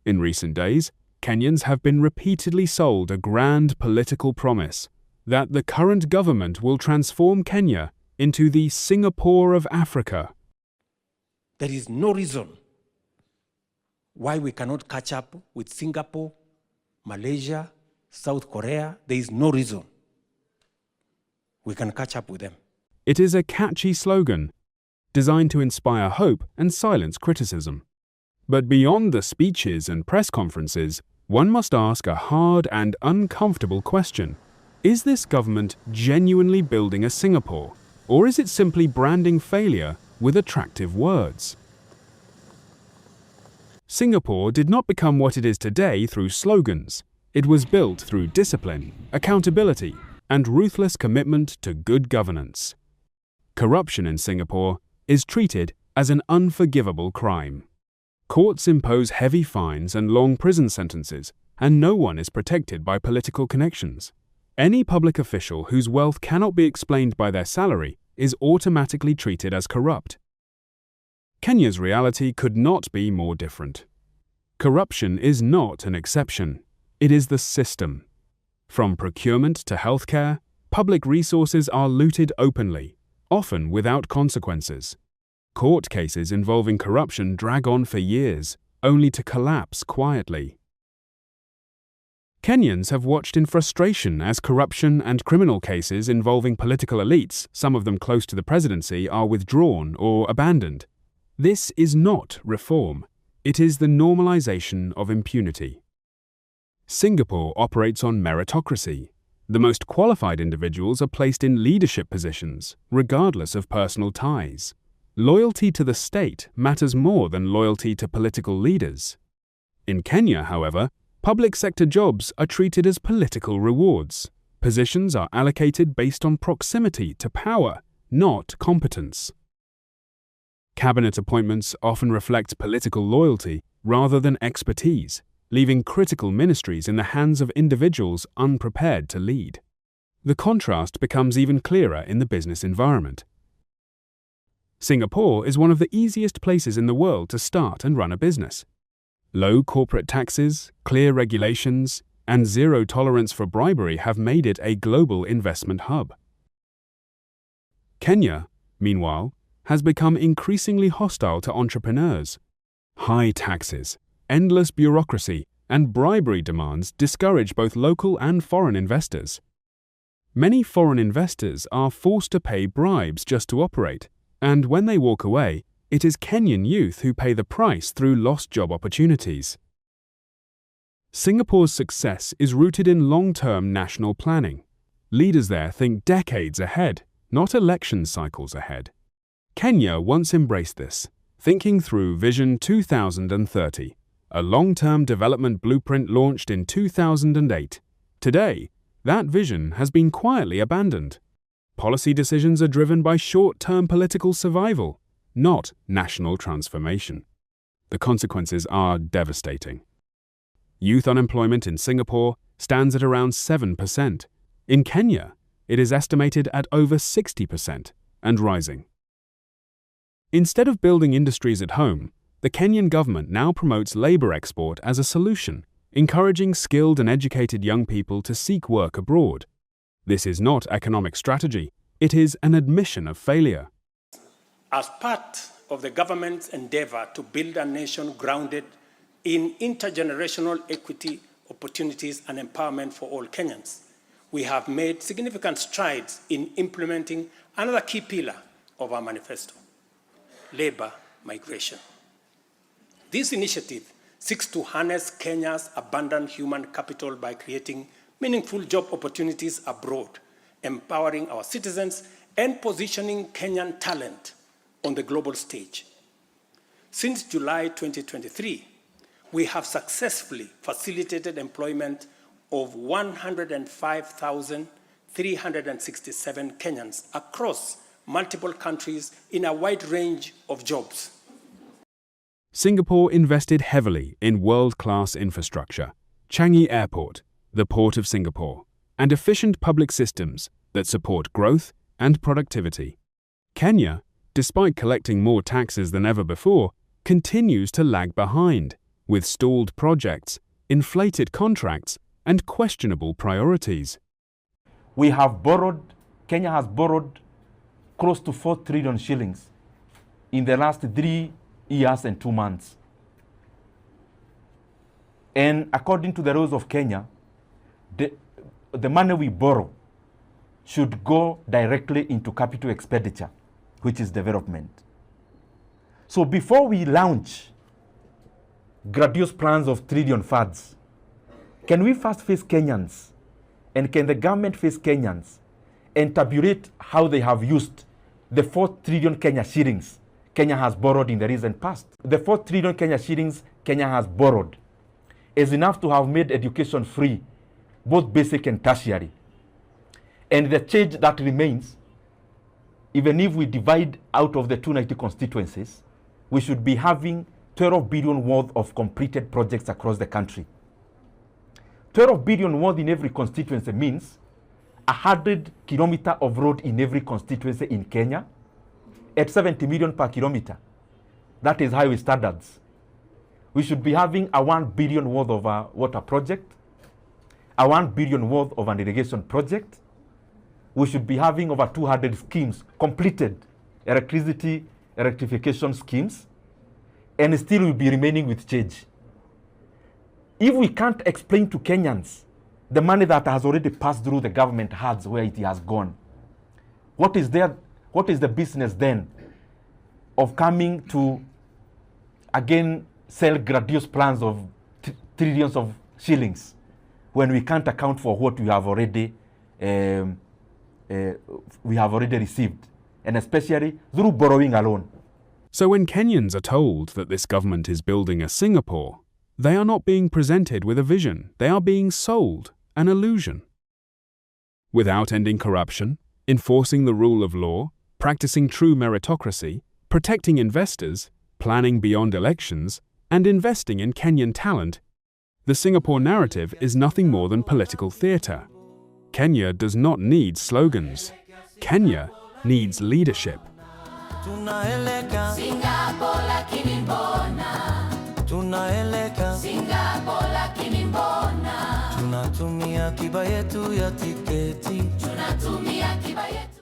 In recent days, Kenyans have been repeatedly sold a grand political promise that the current government will transform Kenya into the Singapore of Africa. There is no reason why we cannot catch up with Singapore, Malaysia, South Korea. There is no reason we can catch up with them. It is a catchy slogan designed to inspire hope and silence criticism. But beyond the speeches and press conferences, one must ask a hard and uncomfortable question. Is this government genuinely building a Singapore, or is it simply branding failure with attractive words? Singapore did not become what it is today through slogans. It was built through discipline, accountability, and ruthless commitment to good governance. Corruption in Singapore is treated as an unforgivable crime. Courts impose heavy fines and long prison sentences, and no one is protected by political connections. Any public official whose wealth cannot be explained by their salary is automatically treated as corrupt. Kenya's reality could not be more different. Corruption is not an exception. It is the system. From procurement to healthcare, public resources are looted openly, often without consequences. Court cases involving corruption drag on for years, only to collapse quietly. Kenyans have watched in frustration as corruption and criminal cases involving political elites, some of them close to the presidency, are withdrawn or abandoned. This is not reform. It is the normalization of impunity. Singapore operates on meritocracy. The most qualified individuals are placed in leadership positions, regardless of personal ties. Loyalty to the state matters more than loyalty to political leaders. In Kenya, however, public sector jobs are treated as political rewards. Positions are allocated based on proximity to power, not competence. Cabinet appointments often reflect political loyalty rather than expertise, leaving critical ministries in the hands of individuals unprepared to lead. The contrast becomes even clearer in the business environment. Singapore is one of the easiest places in the world to start and run a business. Low corporate taxes, clear regulations, and zero tolerance for bribery have made it a global investment hub. Kenya, meanwhile, has become increasingly hostile to entrepreneurs. High taxes, endless bureaucracy, and bribery demands discourage both local and foreign investors. Many foreign investors are forced to pay bribes just to operate, and when they walk away, it is Kenyan youth who pay the price through lost job opportunities. Singapore's success is rooted in long-term national planning. Leaders there think decades ahead, not election cycles ahead. Kenya once embraced this, thinking through Vision 2030, a long-term development blueprint launched in 2008. Today, that vision has been quietly abandoned. Policy decisions are driven by short-term political survival, not national transformation. The consequences are devastating. Youth unemployment in Singapore stands at around 7%. In Kenya, it is estimated at over 60% and rising. Instead of building industries at home, the Kenyan government now promotes labor export as a solution, encouraging skilled and educated young people to seek work abroad. This is not economic strategy, it is an admission of failure. As part of the government's endeavor to build a nation grounded in intergenerational equity, opportunities, and empowerment for all Kenyans, we have made significant strides in implementing another key pillar of our manifesto: labor migration. This initiative seeks to harness Kenya's abundant human capital by creating meaningful job opportunities abroad, empowering our citizens, and positioning Kenyan talent on the global stage. Since July 2023, we have successfully facilitated employment of 105,367 Kenyans across multiple countries in a wide range of jobs. Singapore invested heavily in world-class infrastructure, Changi Airport, the Port of Singapore, and efficient public systems that support growth and productivity. Kenya, despite collecting more taxes than ever before, continues to lag behind. with stalled projects, inflated contracts, and questionable priorities. Kenya has borrowed close to 4 trillion shillings in the last 3 years and 2 months. And according to the rules of Kenya, the money we borrow should go directly into capital expenditure, which is development. So before we launch grandiose plans of trillion funds, can we first face Kenyans, and can the government face Kenyans and tabulate how they have used the 4 trillion Kenya shillings Kenya has borrowed in the recent past? The 4 trillion Kenya shillings Kenya has borrowed is enough to have made education free, both basic and tertiary. And the change that remains, even if we divide out of the 290 constituencies, we should be having 12 billion worth of completed projects across the country. 12 billion worth in every constituency means 100 kilometers of road in every constituency in Kenya at 70 million per kilometer. That is highway standards. We should be having a 1 billion worth of a water project, a 1 billion worth of an irrigation project. We should be having over 200 schemes, completed electricity rectification schemes, and still we'll be remaining with change. If we can't explain to Kenyans the money that has already passed through the government hands where it has gone, what is the business then of coming to again sell grandiose plans of trillions of shillings when we can't account for what we have already received, and especially through borrowing alone? So when Kenyans are told that this government is building a Singapore, they are not being presented with a vision, they are being sold an illusion. Without ending corruption, enforcing the rule of law, practicing true meritocracy, protecting investors, planning beyond elections, and investing in Kenyan talent, the Singapore narrative is nothing more than political theatre. Kenya does not need slogans. Kenya needs leadership. Tunaeleka Singapore lakini mbona, tunaeleka Singapore lakini mbona, tunatumia akiba yetu ya tiketi, tunatumia akiba yetu